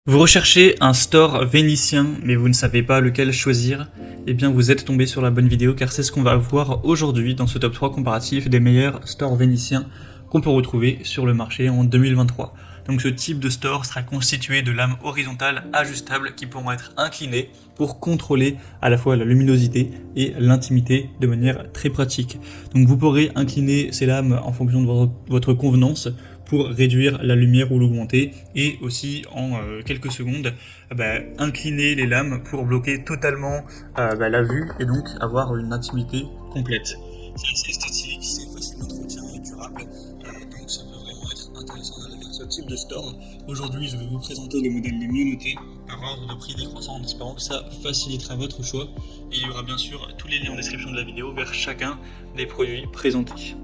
Vous recherchez un store vénitien, mais vous ne savez pas lequel choisir? Eh bien, vous êtes tombé sur la bonne vidéo, car c'est ce qu'on va voir aujourd'hui dans ce top 3 comparatif des meilleurs stores vénitiens qu'on peut retrouver sur le marché en 2023. Donc ce type de store sera constitué de lames horizontales ajustables qui pourront être inclinées pour contrôler à la fois la luminosité et l'intimité de manière très pratique. Donc vous pourrez incliner ces lames en fonction de votre convenance pour réduire la lumière ou l'augmenter, et aussi en quelques secondes incliner les lames pour bloquer totalement la vue et donc avoir une intimité complète. C'est assez esthétique, c'est facile d'entretien et durable, donc ça peut vraiment être intéressant d'aller vers ce type de store. Aujourd'hui, je vais vous présenter les modèles les mieux notés par ordre de prix décroissant, en espérant que ça facilitera votre choix. Et il y aura bien sûr tous les liens en description de la vidéo vers chacun des produits présentés.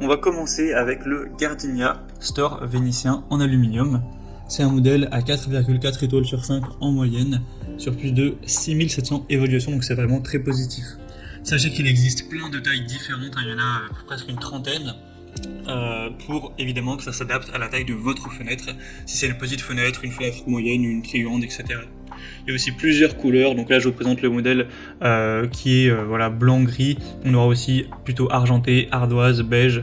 On va commencer avec le Gardenia Store vénitien en aluminium. C'est un modèle à 4,4 étoiles sur 5 en moyenne, sur plus de 6700 évaluations, donc c'est vraiment très positif. Sachez qu'il existe plein de tailles différentes, il y en a presque une trentaine, pour évidemment que ça s'adapte à la taille de votre fenêtre, si c'est une petite fenêtre, une fenêtre moyenne, une très grande, etc. Il y a aussi plusieurs couleurs, donc là je vous présente le modèle qui est blanc-gris. On aura aussi plutôt argenté, ardoise, beige,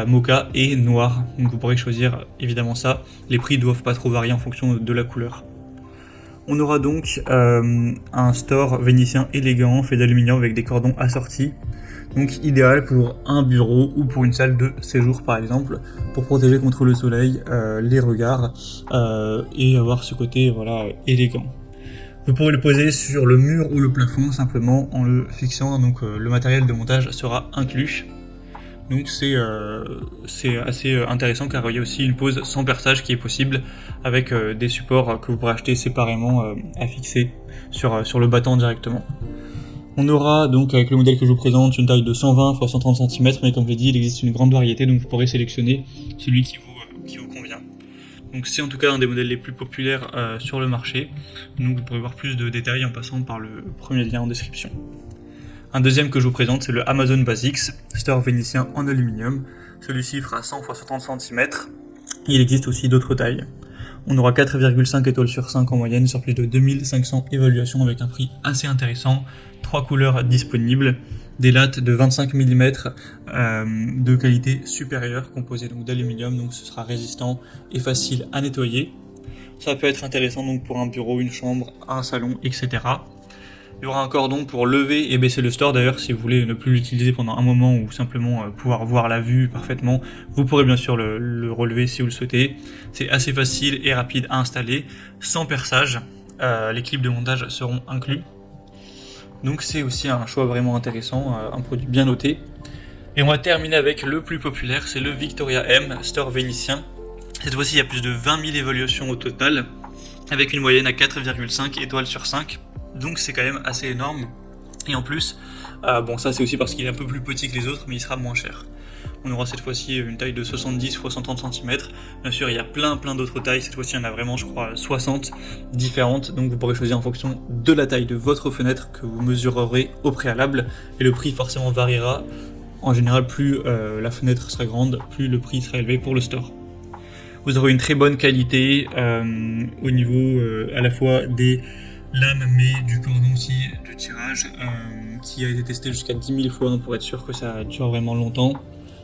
mocha et noir. Donc vous pourrez choisir évidemment ça. Les prix ne doivent pas trop varier en fonction de la couleur. On aura donc un store vénitien élégant fait d'aluminium avec des cordons assortis. Donc idéal pour un bureau ou pour une salle de séjour par exemple, pour protéger contre le soleil, les regards et avoir ce côté élégant. Vous pourrez le poser sur le mur ou le plafond simplement en le fixant, donc le matériel de montage sera inclus. Donc c'est assez intéressant, car il y a aussi une pose sans perçage qui est possible avec des supports que vous pourrez acheter séparément à fixer sur le battant directement. On aura donc avec le modèle que je vous présente une taille de 120 x 130 cm, mais comme je l'ai dit, il existe une grande variété, donc vous pourrez sélectionner celui qui vous convient. Donc c'est en tout cas un des modèles les plus populaires sur le marché, donc vous pourrez voir plus de détails en passant par le premier lien en description. Un deuxième que je vous présente, c'est le Amazon Basics, store vénitien en aluminium. Celui-ci fera 100 x 70 cm, il existe aussi d'autres tailles. On aura 4,5 étoiles sur 5 en moyenne sur plus de 2500 évaluations avec un prix assez intéressant, 3 couleurs disponibles, des lattes de 25 mm de qualité supérieure composées donc d'aluminium, donc ce sera résistant et facile à nettoyer. Ça peut être intéressant donc pour un bureau, une chambre, un salon, etc. Il y aura un cordon pour lever et baisser le store. D'ailleurs, si vous voulez ne plus l'utiliser pendant un moment ou simplement pouvoir voir la vue parfaitement, vous pourrez bien sûr le relever si vous le souhaitez. C'est assez facile et rapide à installer, sans perçage. Les clips de montage seront inclus. Donc c'est aussi un choix vraiment intéressant, un produit bien noté. Et on va terminer avec le plus populaire, c'est le Victoria M, store vénitien. Cette fois-ci, il y a plus de 20 000 évaluations au total, avec une moyenne à 4,5 étoiles sur 5. Donc c'est quand même assez énorme. Et en plus, ça c'est aussi parce qu'il est un peu plus petit que les autres, mais il sera moins cher. On aura cette fois-ci une taille de 70 x 130 cm. Bien sûr, il y a plein d'autres tailles. Cette fois-ci, il y en a vraiment, je crois, 60 différentes. Donc vous pourrez choisir en fonction de la taille de votre fenêtre que vous mesurerez au préalable. Et le prix forcément variera. En général, plus la fenêtre sera grande, plus le prix sera élevé pour le store. Vous aurez une très bonne qualité au niveau à la fois des lames, mais du cordon aussi de tirage qui a été testé jusqu'à 10 000 fois pour être sûr que ça dure vraiment longtemps.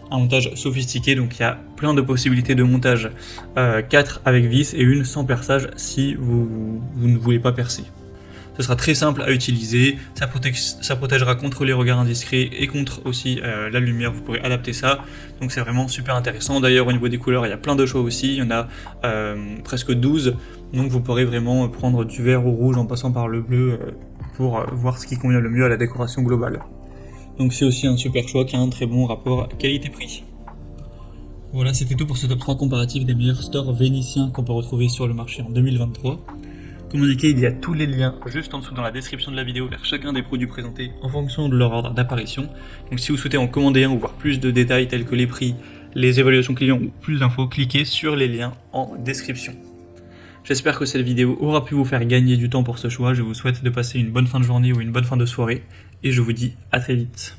Un montage sophistiqué, donc il y a plein de possibilités de montage, 4 avec vis et une sans perçage si vous ne voulez pas percer. Ce sera très simple à utiliser, ça protégera contre les regards indiscrets et contre aussi la lumière, vous pourrez adapter ça, donc c'est vraiment super intéressant. D'ailleurs au niveau des couleurs, il y a plein de choix aussi, il y en a presque 12, donc vous pourrez vraiment prendre du vert au rouge en passant par le bleu pour voir ce qui convient le mieux à la décoration globale. Donc c'est aussi un super choix qui a un très bon rapport qualité-prix. Voilà, c'était tout pour ce top 3 comparatif des meilleurs stores vénitiens qu'on peut retrouver sur le marché en 2023. Comme indiqué, il y a tous les liens juste en dessous dans la description de la vidéo vers chacun des produits présentés en fonction de leur ordre d'apparition. Donc si vous souhaitez en commander un ou voir plus de détails tels que les prix, les évaluations clients ou plus d'infos, cliquez sur les liens en description. J'espère que cette vidéo aura pu vous faire gagner du temps pour ce choix. Je vous souhaite de passer une bonne fin de journée ou une bonne fin de soirée et je vous dis à très vite.